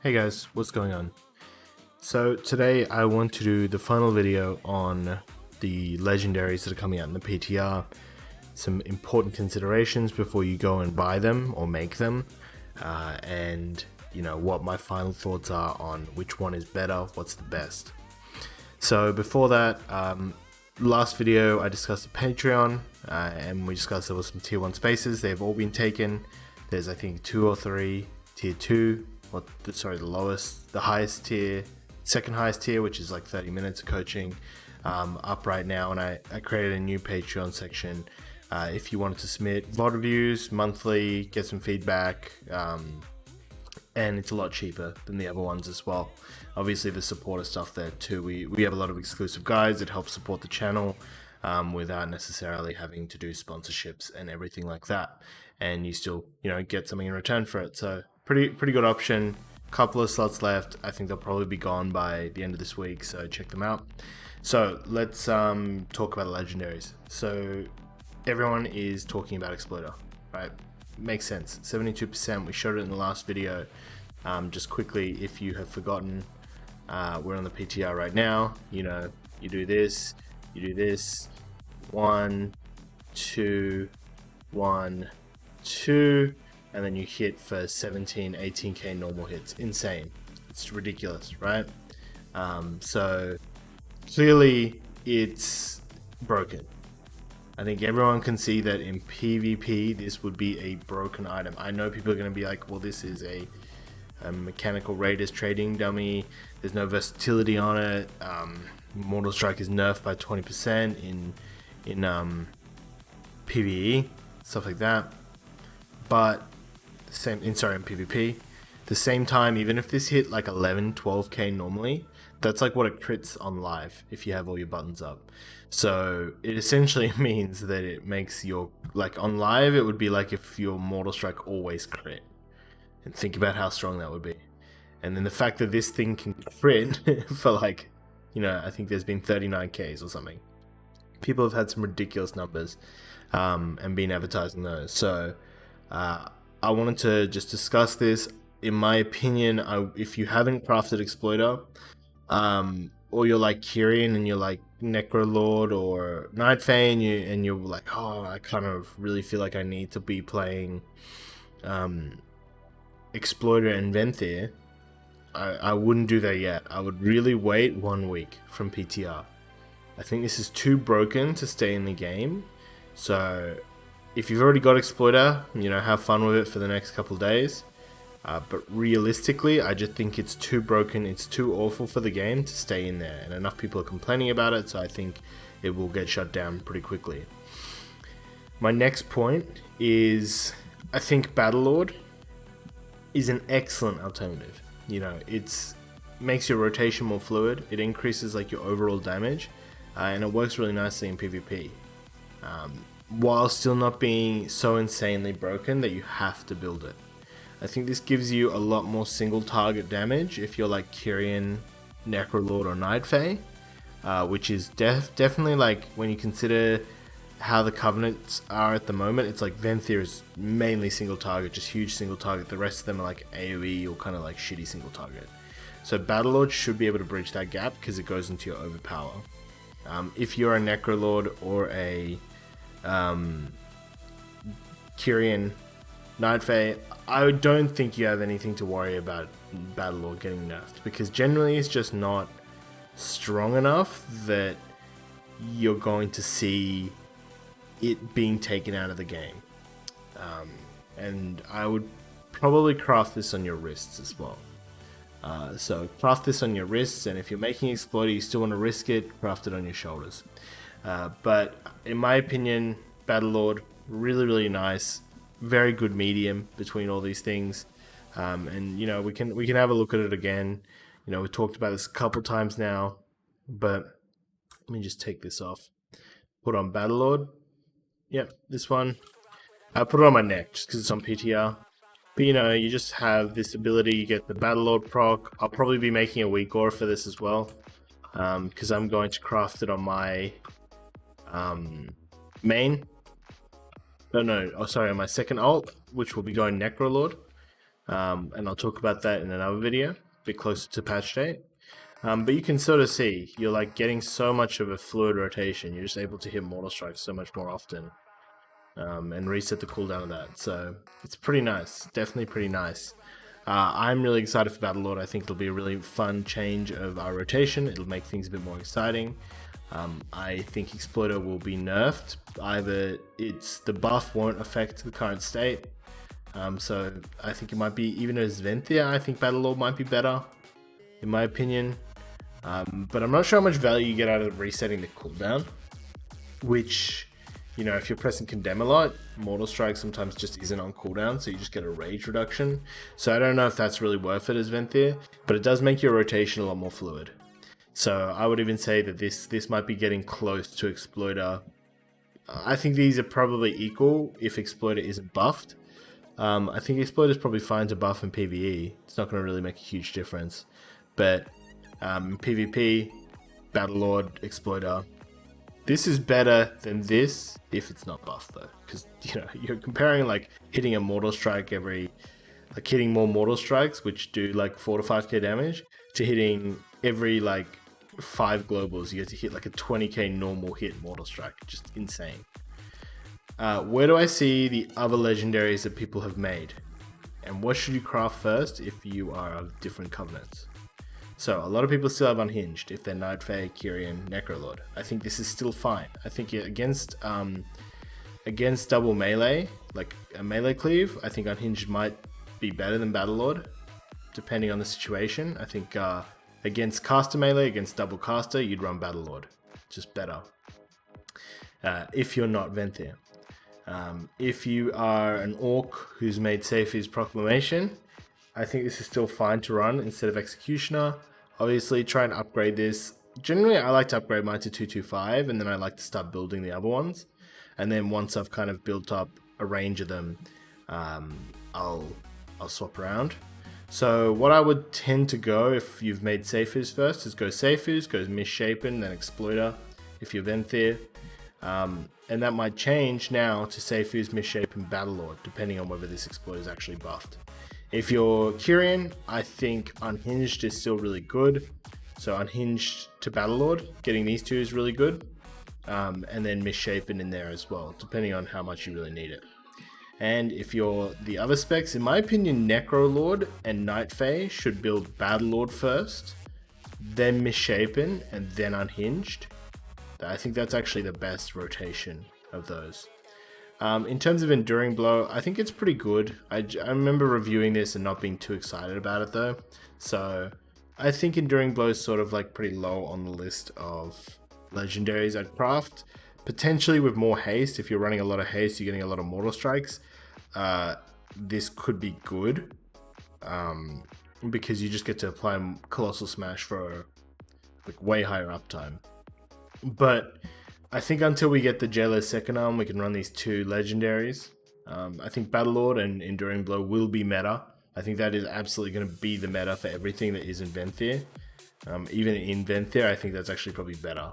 Hey guys, what's going on? So today I want to do the final video on the legendaries that are coming out in the PTR. Some important considerations before you go and buy them or make them, and what my final thoughts are on which one is better, what's the best. So before that, last video I discussed the Patreon, and we discussed there was some tier 1 spaces. They've all been taken. There's I think 2 or 3 tier 2. The highest tier, second highest tier, which is like 30 minutes of coaching, up right now. And I created a new Patreon section if you wanted to submit VOD reviews monthly, get some feedback, and it's a lot cheaper than the other ones as well. Obviously the supporter stuff there too. We have a lot of exclusive guides that help support the channel without necessarily having to do sponsorships and everything like that, and you still get something in return for it. So pretty good option. Couple of slots left. I think they'll probably be gone by the end of this week, so check them out. So let's talk about the legendaries. So everyone is talking about Exploiter, right? Makes sense. 72%. We showed it in the last video. Just quickly, if you have forgotten, we're on the PTR right now. You do this, you do this. 1, 2, 1, 2. And then you hit for 17, 18k normal hits. Insane. It's ridiculous, right? So clearly it's broken. I think everyone can see that in PvP this would be a broken item. I know people are going to be like, well, this is a mechanical raiders trading dummy. There's no versatility on it. Mortal Strike is nerfed by 20% in PvE, stuff like that. But in PvP, the same time, even if this hit like 11 12k normally, that's like what it crits on live if you have all your buttons up. So it essentially means that it makes your, like on live, it would be like if your Mortal Strike always crit, and think about how strong that would be. And then the fact that this thing can crit for like, I think there's been 39ks or something. People have had some ridiculous numbers and been advertising those. So I wanted to just discuss this. In my opinion, if you haven't crafted Exploiter, or you're like Kyrian and you're like Necrolord or Nightfang, and you're like, oh, I kind of really feel like I need to be playing Exploiter and Venthyr, I wouldn't do that yet. I would really wait 1 week from PTR. I think this is too broken to stay in the game. So if you've already got Exploiter, have fun with it for the next couple days. But realistically, I just think it's too broken. It's too awful for the game to stay in there. And enough people are complaining about it, so I think it will get shut down pretty quickly. My next point is, I think Battlelord is an excellent alternative. It makes your rotation more fluid. It increases like your overall damage, and it works really nicely in PvP. While still not being so insanely broken that you have to build it. I think this gives you a lot more single target damage if you're like Kyrian, Necrolord or Nightfang, which is definitely, like, when you consider how the Covenants are at the moment, it's like Venthyr is mainly single target, just huge single target. The rest of them are like AoE or kind of like shitty single target. So Battlelord should be able to bridge that gap because it goes into your overpower. If you're a Necrolord or a Kyrian, Nightfang, I don't think you have anything to worry about Battlelord getting nerfed, because generally it's just not strong enough that you're going to see it being taken out of the game. And I would probably craft this on your wrists as well. So craft this on your wrists, and if you're making Exploiter, you still want to risk it, craft it on your shoulders. But in my opinion, Battlelord, really nice, very good medium between all these things. And we can have a look at it again. We talked about this a couple times now, but let me just take this off. Put on Battlelord. Yep, this one. I put it on my neck just because it's on PTR. But you just have this ability. You get the Battlelord proc. I'll probably be making a weak aura for this as well, because I'm going to craft it on my main. On my second ult, which will be going Necrolord. and I'll talk about that in another video, a bit closer to patch date. But you can sort of see, you're like getting so much of a fluid rotation, you're just able to hit Mortal Strikes so much more often, and reset the cooldown of that. So it's pretty nice, definitely pretty nice. I'm really excited for Battlelord. I think it'll be a really fun change of our rotation. It'll make things a bit more exciting. I think Exploiter will be nerfed. Either the buff won't affect the current state. So I think it might be, even as Venthir, I think Battlelord might be better, in my opinion. But I'm not sure how much value you get out of resetting the cooldown, which, you know, if you're pressing Condemn a lot, Mortal Strike sometimes just isn't on cooldown, so you just get a rage reduction. So I don't know if that's really worth it as Venthir, but it does make your rotation a lot more fluid. So I would even say that this might be getting close to Exploiter. I think these are probably equal if Exploiter isn't buffed. I think Exploiter is probably fine to buff in PvE. It's not going to really make a huge difference. But in PvP, Battlelord, Exploiter, this is better than this if it's not buffed though. Because, you know, you're comparing like hitting a Mortal Strike hitting more Mortal Strikes, which do like 4 to 5k damage, to hitting every like 5 globals. You get to hit like a 20k normal hit Mortal Strike. Just insane. Where do I see the other legendaries that people have made? And what should you craft first if you are of different covenants? So a lot of people still have Unhinged if they're Night Fae, Kyrian, Necrolord. I think this is still fine. I think against double melee, like a melee cleave, I think Unhinged might be better than Battlelord, depending on the situation. I think against caster melee, against double caster, you'd run Battlelord. Just better. If you're not Venthir. If you are an Orc who's made Seifi's Proclamation, I think this is still fine to run instead of Executioner. Obviously, try and upgrade this. Generally, I like to upgrade mine to 225, and then I like to start building the other ones. And then once I've kind of built up a range of them, I'll swap around. So what I would tend to go if you've made Seifi's first is go Seifi's, goes Misshapen, then Exploiter if you're Venthir. And that might change now to Seifi's, Misshapen, Battlelord, depending on whether this Exploiter is actually buffed. If you're Kyrian, I think Unhinged is still really good. So Unhinged to Battlelord, getting these two is really good. And then Misshapen in there as well, depending on how much you really need it. And if you're the other specs, in my opinion, Necrolord and Night Fae should build Battlelord first, then Misshapen, and then Unhinged. I think that's actually the best rotation of those. In terms of Enduring Blow, I think it's pretty good. I remember reviewing this and not being too excited about it though. So I think Enduring Blow is sort of like pretty low on the list of legendaries I'd craft. Potentially with more haste, if you're running a lot of haste, you're getting a lot of Mortal Strikes. This could be good. Because you just get to apply Colossal Smash for like way higher uptime. But I think until we get the Jailer's second arm, we can run these two legendaries. I think Battlelord and Enduring Blow will be meta. I think that is absolutely going to be the meta for everything that is in Venthir. Even in Venthir, I think that's actually probably better.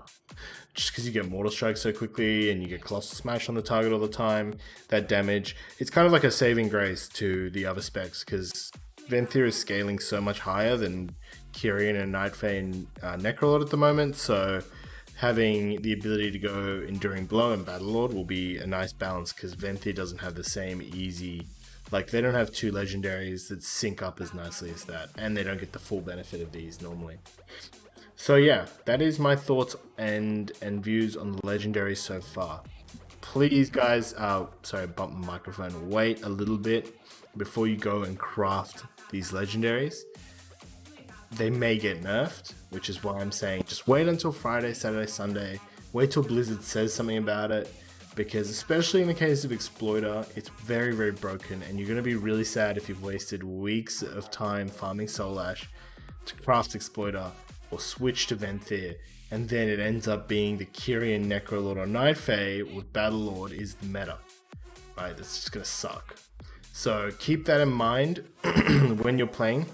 Just because you get Mortal Strike so quickly and you get Colossal Smash on the target all the time, that damage. It's kind of like a saving grace to the other specs because Venthir is scaling so much higher than Kyrian and Night Fae and Necrolord at the moment. So having the ability to go Enduring Blow and Battlelord will be a nice balance because Venthir doesn't have the same easy, like they don't have two legendaries that sync up as nicely as that, and they don't get the full benefit of these normally. So yeah, that is my thoughts and views on the legendaries so far. Please guys, sorry I bumped my microphone, wait a little bit before you go and craft these legendaries. They may get nerfed, which is why I'm saying just wait until Friday, Saturday, Sunday. Wait till Blizzard says something about it, because especially in the case of Exploiter, it's very, very broken, and you're going to be really sad if you've wasted weeks of time farming Soul Ash to craft Exploiter or switch to Venthir, and then it ends up being the Kyrian, Necrolord, or Night Fae with Battlelord is the meta. Right, that's just going to suck. So keep that in mind when you're playing.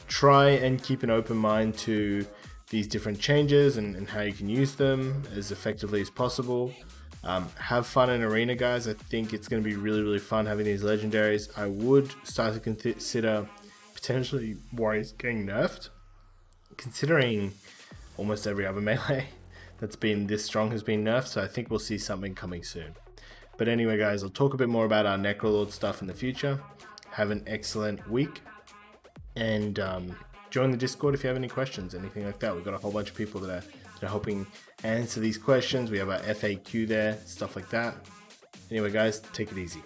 Try and keep an open mind to these different changes and how you can use them as effectively as possible. Have fun in Arena, guys. I think it's going to be really fun having these legendaries. I would start to consider potentially warriors getting nerfed, considering almost every other melee that's been this strong has been nerfed, so I think we'll see something coming soon. But anyway, guys, I'll talk a bit more about our Necrolord stuff in the future. Have an excellent week, and join the Discord if you have any questions, anything like that. We've got a whole bunch of people that are helping answer these questions. We have our FAQ there, stuff like that. Anyway, guys, take it easy.